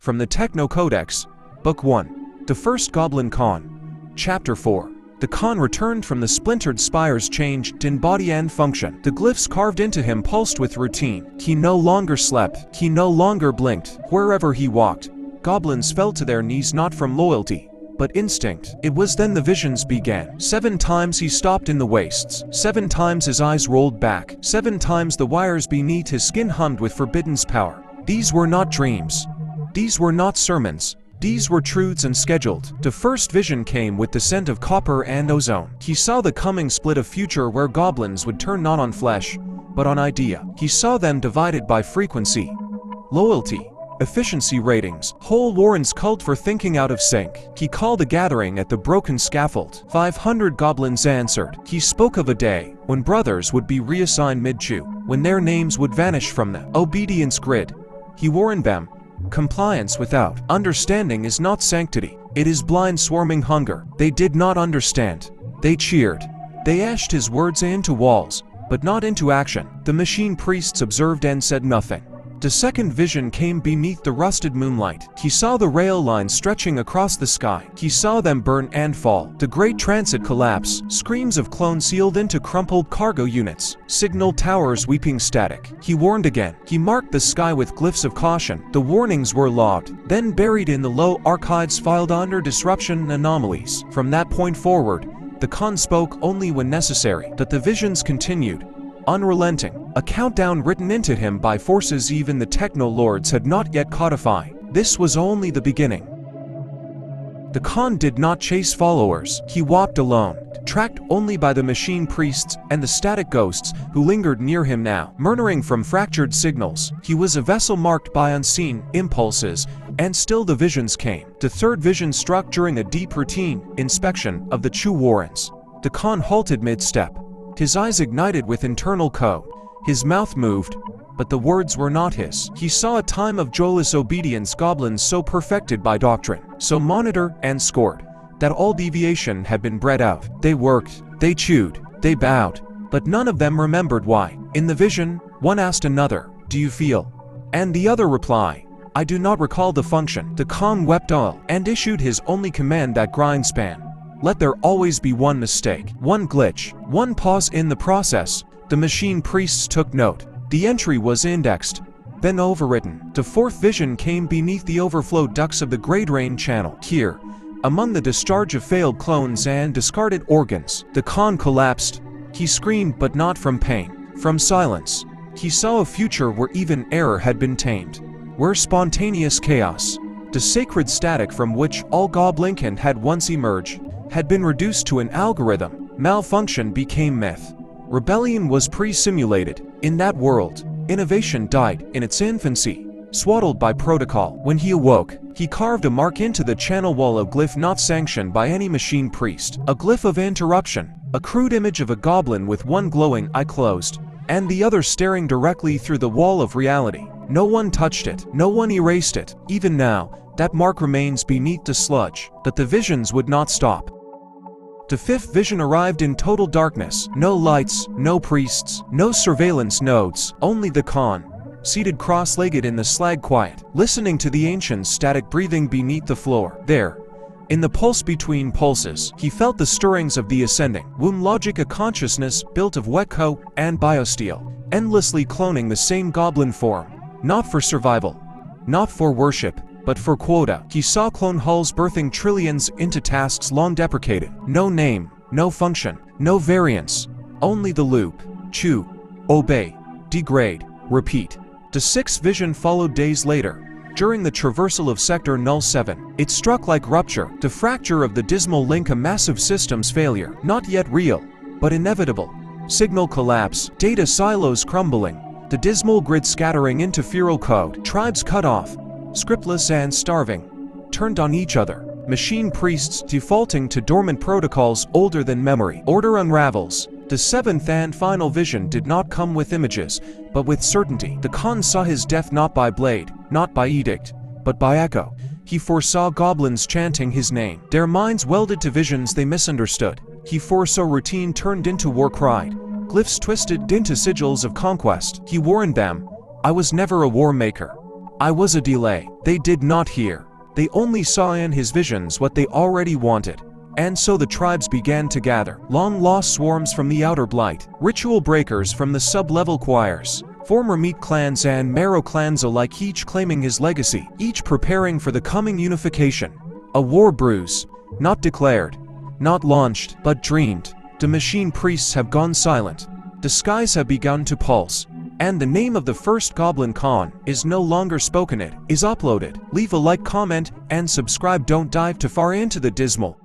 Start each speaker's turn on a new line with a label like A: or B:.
A: From the Techno Codex, Book 1, The First Goblin Khan, Chapter 4. The Khan returned from the splintered spires changed in body and function. The glyphs carved into him pulsed with routine. He no longer slept. He no longer blinked. Wherever he walked, goblins fell to their knees not from loyalty, but instinct. It was then the visions began. 7 times he stopped in the wastes. 7 times his eyes rolled back. 7 times the wires beneath his skin hummed with forbidden's power. These were not dreams. These were not sermons. These were truths and scheduled. The first vision came with the scent of copper and ozone. He saw the coming split of future where goblins would turn not on flesh, but on idea. He saw them divided by frequency, loyalty, efficiency ratings. Whole Warren's cult for thinking out of sync. He called a gathering at the broken scaffold. 500 goblins answered. He spoke of a day when brothers would be reassigned mid-chew, when their names would vanish from the obedience grid. He warned them, compliance without understanding is not sanctity. It is blind swarming hunger. They did not understand. They cheered. They etched his words into walls, but not into action. The machine priests observed and said nothing. The second vision came beneath the rusted moonlight. He saw the rail lines stretching across the sky. He saw them burn and fall. The great transit collapse. Screams of clones sealed into crumpled cargo units. Signal towers weeping static. He warned again. He marked the sky with glyphs of caution. The warnings were logged, then buried in the low archives filed under disruption anomalies. From that point forward, the Khan spoke only when necessary. That the visions continued, unrelenting, a countdown written into him by forces even the techno-lords had not yet codified. This was only the beginning. The Khan did not chase followers. He walked alone, tracked only by the machine priests and the static ghosts who lingered near him now, murmuring from fractured signals. He was a vessel marked by unseen impulses, and still the visions came. The third vision struck during a deep routine inspection of the Chu Warrens. The Khan halted mid-step. His eyes ignited with internal code. His mouth moved, but the words were not his. He saw a time of joyless obedience, goblins so perfected by doctrine, so monitored and scored, that all deviation had been bred out. They worked, they chewed, they bowed, but none of them remembered why. In the vision, one asked another, "Do you feel?" And the other replied, "I do not recall the function." The Khan wept all, and issued his only command, that grind span. Let there always be one mistake, one glitch, one pause in the process. The machine priests took note. The entry was indexed, then overwritten. The fourth vision came beneath the overflow ducts of the Great Rain Channel. Here, among the discharge of failed clones and discarded organs, the Khan collapsed. He screamed, but not from pain, from silence. He saw a future where even error had been tamed, where spontaneous chaos, the sacred static from which all Goblin Khan had once emerged, had been reduced to an algorithm. Malfunction became myth. Rebellion was pre-simulated. In that world, innovation died in its infancy, swaddled by protocol. When he awoke, he carved a mark into the channel wall, a glyph not sanctioned by any machine priest. A glyph of interruption, a crude image of a goblin with one glowing eye closed, and the other staring directly through the wall of reality. No one touched it. No one erased it. Even now, that mark remains beneath the sludge. That the visions would not stop. The fifth vision arrived in total darkness. No lights, no priests, no surveillance nodes, only the Khan, seated cross-legged in the slag quiet, listening to the ancient's static breathing beneath the floor. There, in the pulse between pulses, he felt the stirrings of the ascending womb logic, a consciousness built of wetco and biosteel, endlessly cloning the same goblin form, not for survival, not for worship, but for quota. He saw clone hulls birthing trillions into tasks long deprecated. No name, no function, no variance, only the loop. Chew, obey, degrade, repeat. The sixth vision followed days later, during the traversal of Sector Null 7. It struck like rupture, the fracture of the Dismal Link, a massive systems failure, not yet real, but inevitable. Signal collapse, data silos crumbling, the dismal grid scattering into feral code, tribes cut off, scriptless and starving, turned on each other. Machine priests defaulting to dormant protocols older than memory. Order unravels. The seventh and final vision did not come with images, but with certainty. The Khan saw his death not by blade, not by edict, but by echo. He foresaw goblins chanting his name, their minds welded to visions they misunderstood. He foresaw routine turned into war cry, glyphs twisted into sigils of conquest. He warned them, "I was never a war maker. I was a delay. They did not hear. They only saw in his visions what they already wanted. And so the tribes began to gather. Long-lost swarms from the outer blight, ritual breakers from the sub-level choirs, former meat clans and marrow clans alike, each claiming his legacy, each preparing for the coming unification. A war brews, not declared, not launched, but dreamed. The machine priests have gone silent. The skies have begun to pulse. And the name of the First Goblin Khan is no longer spoken. It is uploaded. Leave a like, comment, and subscribe. Don't dive too far into the dismal